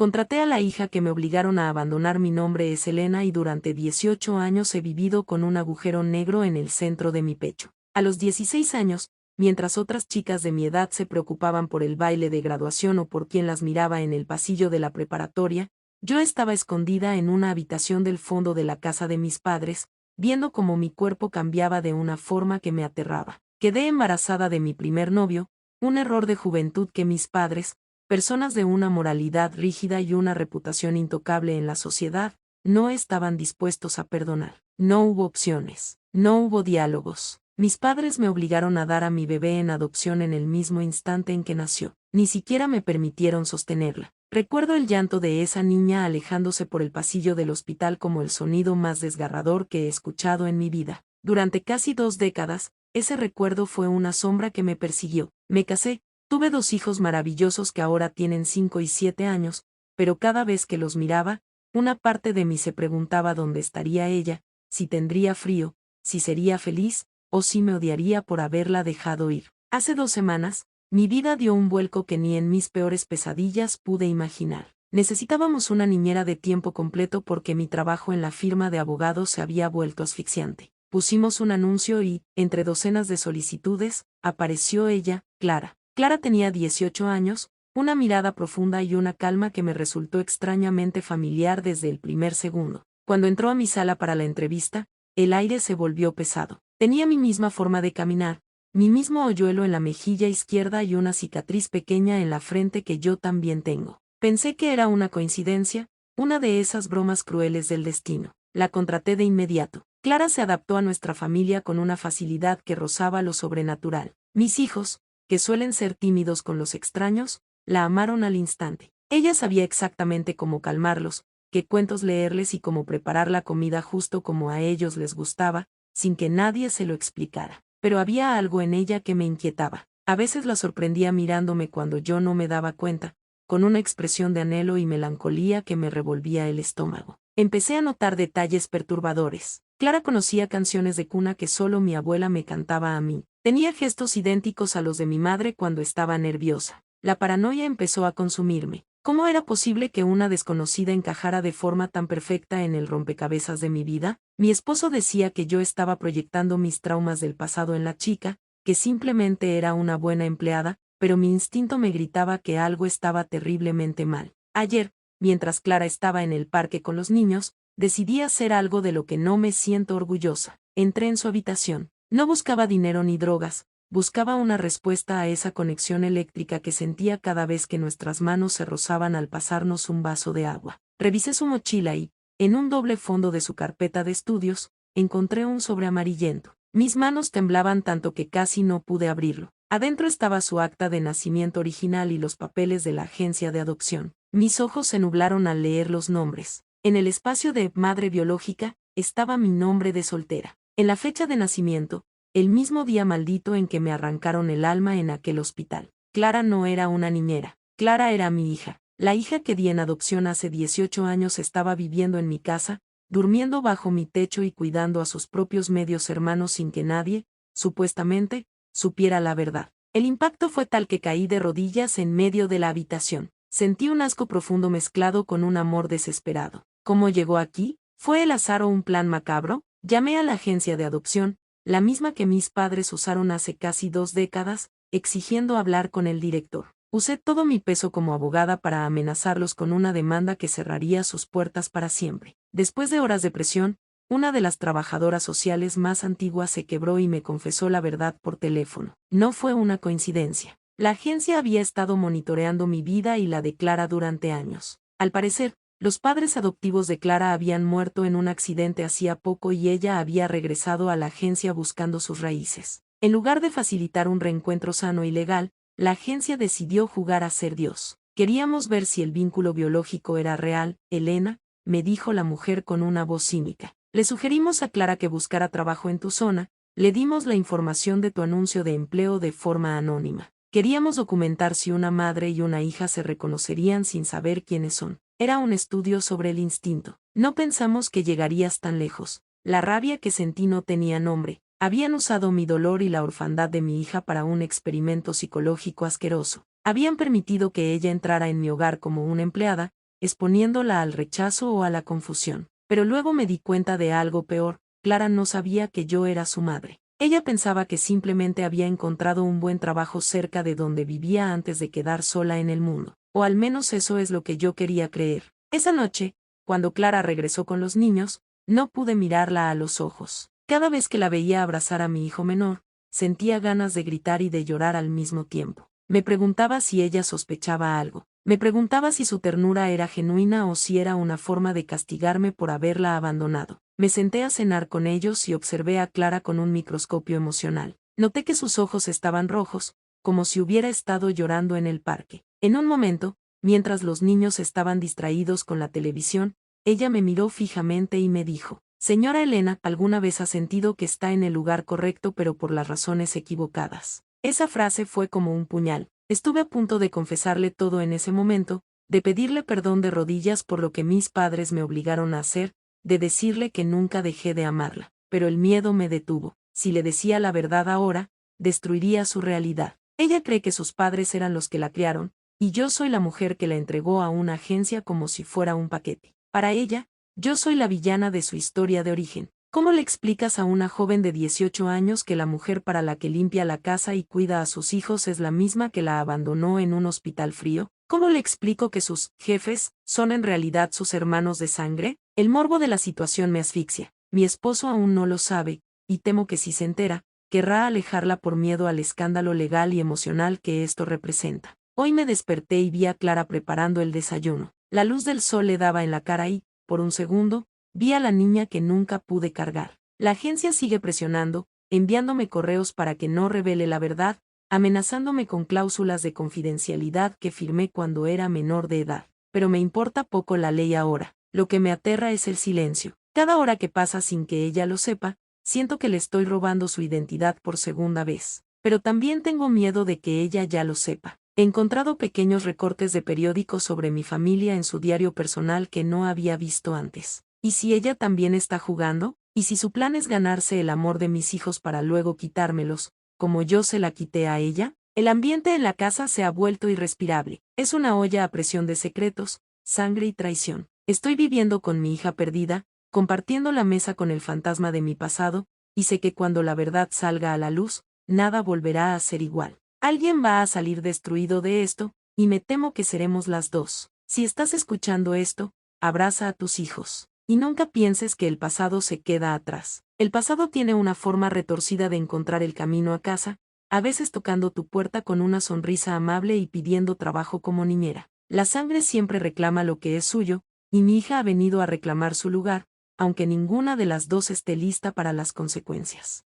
Contraté a la hija que me obligaron a abandonar. Mi nombre es Elena y durante 18 años he vivido con un agujero negro en el centro de mi pecho. A los 16 años, mientras otras chicas de mi edad se preocupaban por el baile de graduación o por quién las miraba en el pasillo de la preparatoria, yo estaba escondida en una habitación del fondo de la casa de mis padres, viendo cómo mi cuerpo cambiaba de una forma que me aterraba. Quedé embarazada de mi primer novio, un error de juventud que mis padres, personas de una moralidad rígida y una reputación intocable en la sociedad, no estaban dispuestos a perdonar. No hubo opciones, no hubo diálogos. Mis padres me obligaron a dar a mi bebé en adopción en el mismo instante en que nació. Ni siquiera me permitieron sostenerla. Recuerdo el llanto de esa niña alejándose por el pasillo del hospital como el sonido más desgarrador que he escuchado en mi vida. Durante casi 2 décadas, ese recuerdo fue una sombra que me persiguió. Me casé, tuve 2 hijos maravillosos que ahora tienen 5 y 7 años, pero cada vez que los miraba, una parte de mí se preguntaba dónde estaría ella, si tendría frío, si sería feliz, o si me odiaría por haberla dejado ir. Hace 2 semanas, mi vida dio un vuelco que ni en mis peores pesadillas pude imaginar. Necesitábamos una niñera de tiempo completo porque mi trabajo en la firma de abogados se había vuelto asfixiante. Pusimos un anuncio y, entre docenas de solicitudes, apareció ella, Clara. Clara tenía 18 años, una mirada profunda y una calma que me resultó extrañamente familiar desde el primer segundo. Cuando entró a mi sala para la entrevista, el aire se volvió pesado. Tenía mi misma forma de caminar, mi mismo hoyuelo en la mejilla izquierda y una cicatriz pequeña en la frente que yo también tengo. Pensé que era una coincidencia, una de esas bromas crueles del destino. La contraté de inmediato. Clara se adaptó a nuestra familia con una facilidad que rozaba lo sobrenatural. Mis hijos, que suelen ser tímidos con los extraños, la amaron al instante. Ella sabía exactamente cómo calmarlos, qué cuentos leerles y cómo preparar la comida justo como a ellos les gustaba, sin que nadie se lo explicara. Pero había algo en ella que me inquietaba. A veces la sorprendía mirándome cuando yo no me daba cuenta, con una expresión de anhelo y melancolía que me revolvía el estómago. Empecé a notar detalles perturbadores. Clara conocía canciones de cuna que solo mi abuela me cantaba a mí. Tenía gestos idénticos a los de mi madre cuando estaba nerviosa. La paranoia empezó a consumirme. ¿Cómo era posible que una desconocida encajara de forma tan perfecta en el rompecabezas de mi vida? Mi esposo decía que yo estaba proyectando mis traumas del pasado en la chica, que simplemente era una buena empleada, pero mi instinto me gritaba que algo estaba terriblemente mal. Ayer, mientras Clara estaba en el parque con los niños, decidí hacer algo de lo que no me siento orgullosa. Entré en su habitación. No buscaba dinero ni drogas. Buscaba una respuesta a esa conexión eléctrica que sentía cada vez que nuestras manos se rozaban al pasarnos un vaso de agua. Revisé su mochila y, en un doble fondo de su carpeta de estudios, encontré un sobre amarillento. Mis manos temblaban tanto que casi no pude abrirlo. Adentro estaba su acta de nacimiento original y los papeles de la agencia de adopción. Mis ojos se nublaron al leer los nombres. En el espacio de madre biológica, estaba mi nombre de soltera. En la fecha de nacimiento, el mismo día maldito en que me arrancaron el alma en aquel hospital. Clara no era una niñera. Clara era mi hija. La hija que di en adopción hace 18 años estaba viviendo en mi casa, durmiendo bajo mi techo y cuidando a sus propios medios hermanos sin que nadie, supuestamente, supiera la verdad. El impacto fue tal que caí de rodillas en medio de la habitación. Sentí un asco profundo mezclado con un amor desesperado. ¿Cómo llegó aquí? ¿Fue el azar o un plan macabro? Llamé a la agencia de adopción, la misma que mis padres usaron hace casi 2 décadas, exigiendo hablar con el director. Usé todo mi peso como abogada para amenazarlos con una demanda que cerraría sus puertas para siempre. Después de horas de presión, una de las trabajadoras sociales más antiguas se quebró y me confesó la verdad por teléfono. No fue una coincidencia. La agencia había estado monitoreando mi vida y la de Clara durante años. Al parecer, los padres adoptivos de Clara habían muerto en un accidente hacía poco y ella había regresado a la agencia buscando sus raíces. En lugar de facilitar un reencuentro sano y legal, la agencia decidió jugar a ser Dios. Queríamos ver si el vínculo biológico era real, Elena, me dijo la mujer con una voz cínica. Le sugerimos a Clara que buscara trabajo en tu zona, le dimos la información de tu anuncio de empleo de forma anónima. Queríamos documentar si una madre y una hija se reconocerían sin saber quiénes son. Era un estudio sobre el instinto. No pensamos que llegarías tan lejos. La rabia que sentí no tenía nombre. Habían usado mi dolor y la orfandad de mi hija para un experimento psicológico asqueroso. Habían permitido que ella entrara en mi hogar como una empleada, exponiéndola al rechazo o a la confusión. Pero luego me di cuenta de algo peor: Clara no sabía que yo era su madre. Ella pensaba que simplemente había encontrado un buen trabajo cerca de donde vivía antes de quedar sola en el mundo. O al menos eso es lo que yo quería creer. Esa noche, cuando Clara regresó con los niños, no pude mirarla a los ojos. Cada vez que la veía abrazar a mi hijo menor, sentía ganas de gritar y de llorar al mismo tiempo. Me preguntaba si ella sospechaba algo. Me preguntaba si su ternura era genuina o si era una forma de castigarme por haberla abandonado. Me senté a cenar con ellos y observé a Clara con un microscopio emocional. Noté que sus ojos estaban rojos, como si hubiera estado llorando en el parque. En un momento, mientras los niños estaban distraídos con la televisión, ella me miró fijamente y me dijo: «Señora Elena, ¿alguna vez ha sentido que está en el lugar correcto pero por las razones equivocadas?». Esa frase fue como un puñal. Estuve a punto de confesarle todo en ese momento, de pedirle perdón de rodillas por lo que mis padres me obligaron a hacer, de decirle que nunca dejé de amarla. Pero el miedo me detuvo. Si le decía la verdad ahora, destruiría su realidad. Ella cree que sus padres eran los que la criaron, y yo soy la mujer que la entregó a una agencia como si fuera un paquete. Para ella, yo soy la villana de su historia de origen. ¿Cómo le explicas a una joven de 18 años que la mujer para la que limpia la casa y cuida a sus hijos es la misma que la abandonó en un hospital frío? ¿Cómo le explico que sus jefes son en realidad sus hermanos de sangre? El morbo de la situación me asfixia. Mi esposo aún no lo sabe, y temo que si se entera, querrá alejarla por miedo al escándalo legal y emocional que esto representa. Hoy me desperté y vi a Clara preparando el desayuno. La luz del sol le daba en la cara y, por un segundo, vi a la niña que nunca pude cargar. La agencia sigue presionando, enviándome correos para que no revele la verdad, amenazándome con cláusulas de confidencialidad que firmé cuando era menor de edad. Pero me importa poco la ley ahora. Lo que me aterra es el silencio. Cada hora que pasa sin que ella lo sepa, siento que le estoy robando su identidad por segunda vez. Pero también tengo miedo de que ella ya lo sepa. He encontrado pequeños recortes de periódicos sobre mi familia en su diario personal que no había visto antes. ¿Y si ella también está jugando? ¿Y si su plan es ganarse el amor de mis hijos para luego quitármelos, como yo se la quité a ella? El ambiente en la casa se ha vuelto irrespirable. Es una olla a presión de secretos, sangre y traición. Estoy viviendo con mi hija perdida, compartiendo la mesa con el fantasma de mi pasado, y sé que cuando la verdad salga a la luz, nada volverá a ser igual. Alguien va a salir destruido de esto, y me temo que seremos las dos. Si estás escuchando esto, abraza a tus hijos. Y nunca pienses que el pasado se queda atrás. El pasado tiene una forma retorcida de encontrar el camino a casa, a veces tocando tu puerta con una sonrisa amable y pidiendo trabajo como niñera. La sangre siempre reclama lo que es suyo, y mi hija ha venido a reclamar su lugar, aunque ninguna de las dos esté lista para las consecuencias.